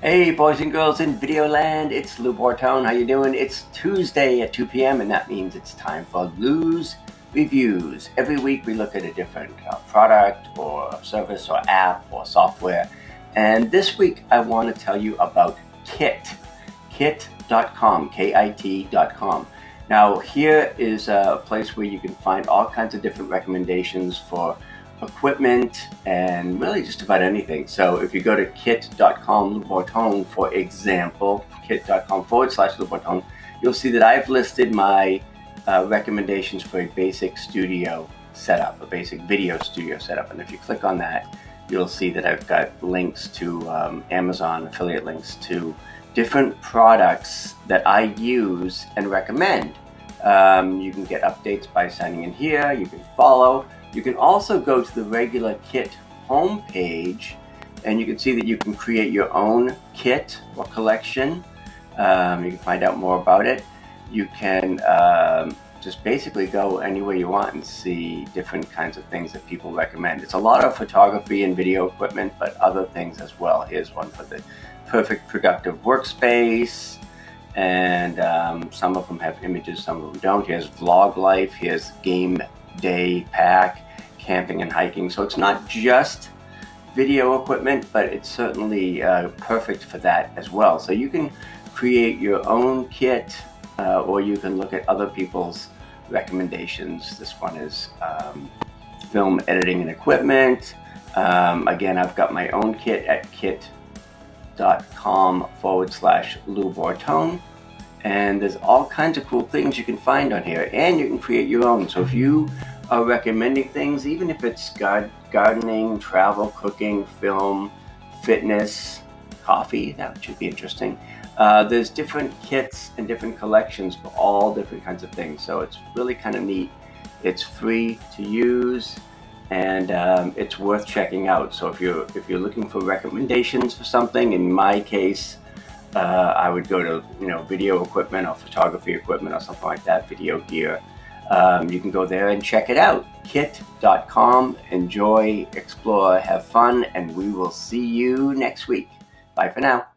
Hey boys and girls in video land, it's Lou Bortone. How you doing? It's Tuesday at 2 p.m. and that means it's time for Lou's Reviews. Every week we look at a different product or service or app or software. And this week I want to tell you about Kit.com, Kit.com. Now here is a place where you can find all kinds of different recommendations for equipment and really just about anything. So if you go to kit.com, Lou Bortone, for example, kit.com/Lou Bortone, you'll see that I've listed my recommendations for a basic studio setup, a basic video studio setup. And if you click on that, you'll see that I've got links to Amazon, affiliate links to different products that I use and recommend. You can get updates by signing in here. You can follow. You can also go to the regular kit homepage and you can see that you can create your own kit or collection. You can find out more about it. You can just basically go anywhere you want and see different kinds of things that people recommend. It's a lot of photography and video equipment, but other things as well. Here's one for the perfect productive workspace. And some of them have images, some of them don't. Here's vlog life, here's game day pack, camping and hiking. So it's not just video equipment, but it's certainly perfect for that as well. So you can create your own kit or you can look at other people's recommendations. This one is film editing and equipment. Again, I've got my own kit at kit.com/Lou Bortone. And there's all kinds of cool things you can find on here, and you can create your own. So if you are recommending things, even if it's gardening, travel, cooking, film, fitness, coffee, that should be interesting. There's different kits and different collections for all different kinds of things. So it's really kind of neat. It's free to use, and it's worth checking out. So if you're looking for recommendations for something, in my case, I would go to video equipment or photography equipment or something like that, video gear. You can go there and check it out. Kit.com. Enjoy, explore, have fun, and we will see you next week. Bye for now.